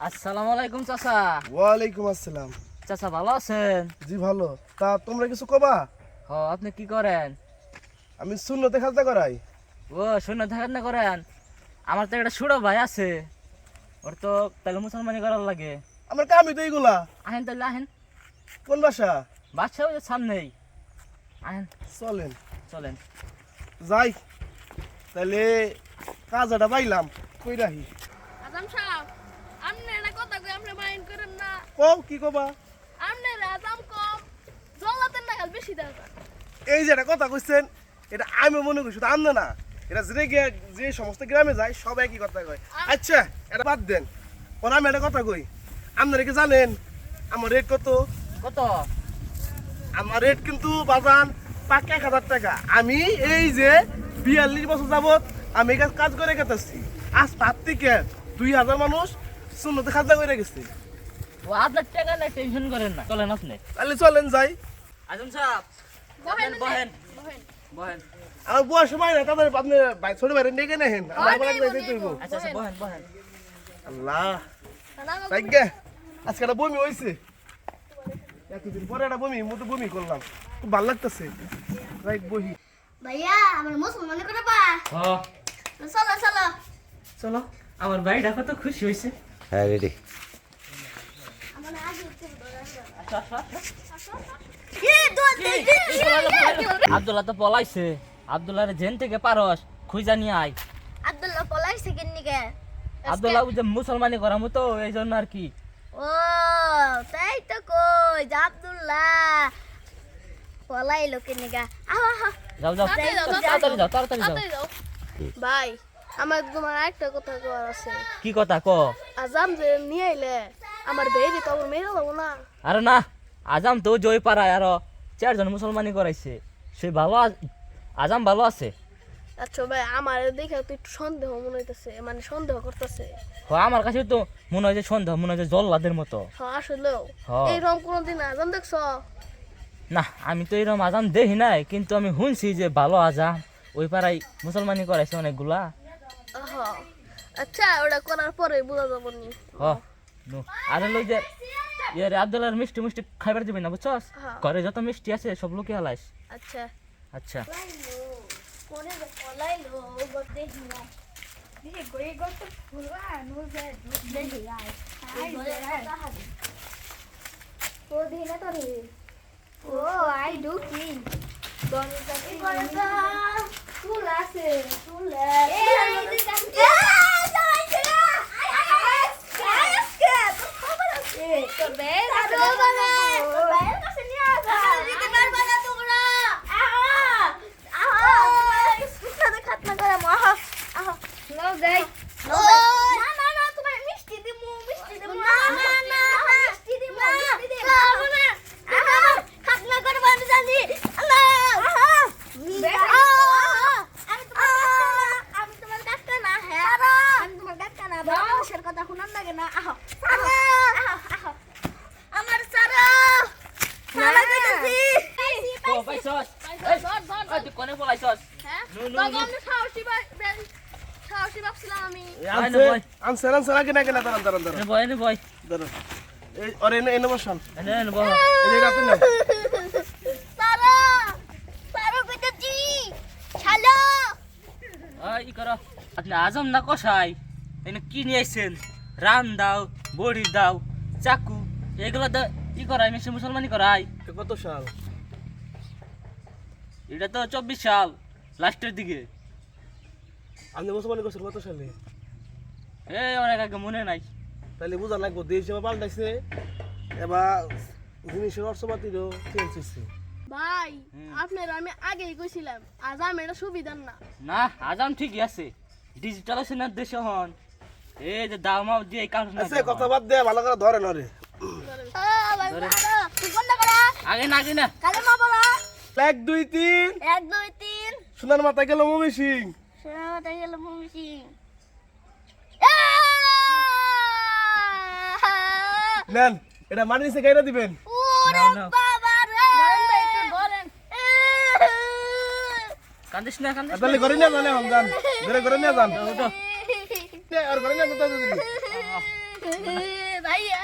আসসালামু আলাইকুম চাচা। ওয়ালাইকুম আসসালাম। চাচা ভালো আছেন? জি ভালো। তা তোমরা কিছু কবা? আপনি কি করেন? আমি সুন্নতে খাজনা করাই। শূন্য থাকেন না করেন। আমার তো একটা ছোট ভাই আছে, ওর তো তাহলে মুসলমানি করার লাগে। আমার কামই তো এইগুলা। আহেন তাহলে আহেন, কোন বাসা? বাচ্চা ওই যে সামনেই। আহেন চলেন চলেন। যাই। তাহলে কাজাটা পাইলাম, কই রাহি। আজম সাহেব, আপনি এটা কথা কই আপনি মাইন্ড করেন না। কও কি কবা? আপনি রাজাম কম জল্লাতের নাগাল বেশি দরকার। এই যে একটা কথা কইছেন, এটা আমি মনে করি শুধু আমনে না, এটা যে সমস্ত গ্রামে যায় সব একই কথা কয়। আচ্ছা এটা বাদ দেন, ওরা আমি একটা কথা কই। আপনারা কি জানেন আমার রেট কত? কত? আমার রেট কিন্তু বাজান পাক্কা 1000 টাকা। আমি এই যে 42 বছর যাবত আমি এই কাজ করে গেতেছি। আজ তার থেকে 2000 মানুষ শূন্যতে খাজনা করে গেছে। আপনার টাকা না, টেনশন করেন না, চলেন আপনি। তাহলে চলেন যাই। আজম সাহেব বহেন বহেন বহেন। বহেন। আমার বুয়ার সময় না, তাদের আপনি ছোট বাইরে নিয়ে গেলে হেন আমার বলা যাইতে হইব। আচ্ছা বহেন বহেন। আল্লাহ তাই গে আজকে একটা বমি হইছে, এতদিন পরে একটা বমি করলাম, খুব ভালো লাগতেছে। রাইট বহি। ভাইয়া আমার মুসলমান করে বা চলো চলো চলো, আমার ভাইটা কত খুশি হয়েছে। হ্যাঁ রেডি। আমার আগে একটু আব্দুল্লাহ তো পলাইছে। আব্দুল্লাহ জেন থেকে পারস খুঁজা নিয়ে আয়। আব্দুল্লাহ পলাইছে কেন নিকে? আব্দুল্লাহ যে মুসলমানি করা মতো এই জন্য আর কি। ও তাই তো কই যে আব্দুল্লাহ পলাইলো কেন নিকে? আহা আহা যাও যাও তাড়াতাড়ি যাও তাড়াতাড়ি যাও। ভাই আমার তোমার একটা কথা কওয়ার আছে। কি কথা ক? আজাম যে নিয়ে আইলে আমার বেরি তো আমার মেয়ে হবো না। আরে না, আজাম তো জয় পাড়ায় আরো 4 জন মুসলমানি করাইছে, সে ভালো আজাম ভালো আছে। আচ্ছা ভাই আমার দেখে তো একটু সন্দেহ মনে হইতেছে, মানে সন্দেহ করতেছে। আমার কাছে তো মনে হয় যে সন্দেহ, মনে হয় যে জল্লাদের মতো। হ্যাঁ আসলেও হ্যাঁ। এইরকম কোনোদিন আজাম দেখছ? না, আমি তো এরকম আজাম দেখি নাই, কিন্তু আমি শুনছি যে ভালো আজাম ওই পাড়ায় মুসলমানি করাইছে অনেকগুলা। হ্যাঁ আচ্ছা ওটা করার পরে বোঝা যাবো নি। আরে লই যে ইয়ারে আব্দুল্লাহর মিষ্টি মিষ্টি খাইবার দিবি না, বুঝছস? হ্যাঁ। ঘরে যত মিষ্টি আছে সব লোকে হালাইস। আচ্ছা আচ্ছা কোনে পলাইলো বলতে হিনা দিকে গই গত ফুলবা নো যায় দুধ দেই আই ও দিনা তো রে ও আই ডু কি দরজা কি করে তো ফুল আছে ফুল এ কথা শুনার লাগে না আহ আমার সারা সারা কইতাছি ও পাইছস এই তুই কোনে পলাইছস? সাহসী ভাবছিলাম আমি। আনসার আগে না কেনা দাঁড়ান এনে বয় এনে বয় দাঁড়ান। এই ওরে এনে বসান। এনে বহ। এই যে রাতে না সারা সারা কইতাছি হ্যালো ই করো, আপনি আজম না কষাই এনে কি নিয়ে আইছেন? রান দাও, বড়ি দাও, চাকু, এগুলো ই করাই মেশে মুসলমানি করাই। কত সাল? এটা তো 24 সাল লাস্টের দিকে। আপনি মুসলমান করছেন কত সালে? অনেক আগে মনে নাই। তাহলে বুঝা লাগবো দেশ এবার পাল্টাইছে, এবার জিনিসের অর্থপাতিরও চেঞ্জ হয়েছে। ভাই আপনার আমি আগেই কইছিলাম আজাম এটা সুবিধার না। না, আজাম ঠিকই আছে, ডিজিটালাইজেশনের দেশে হন। এই যে দাও মাও দিয়ে কাজ না। আচ্ছা কথা বাদ দে, ভালো করে ধরে নরে। তুই বন্ধ করা আগে না আগে না। কালেমা বলা 1 2 3 1 2 3 সোনার মাথা গেল মমি সিং। শোনাতে গেল মুমিসি নেন এটা মানি নিচে গাইরা দিবেন। ওরে নাও, নাও। বাবা রে ধরেন ভাই একটু ধরেন কান্দিস না কান্দিস না। তাহলে ঘরে নিয়ে যান, এখন যান ঘরে নিয়ে যান। ওঠো। আর ঘরে না তো ভাইয়া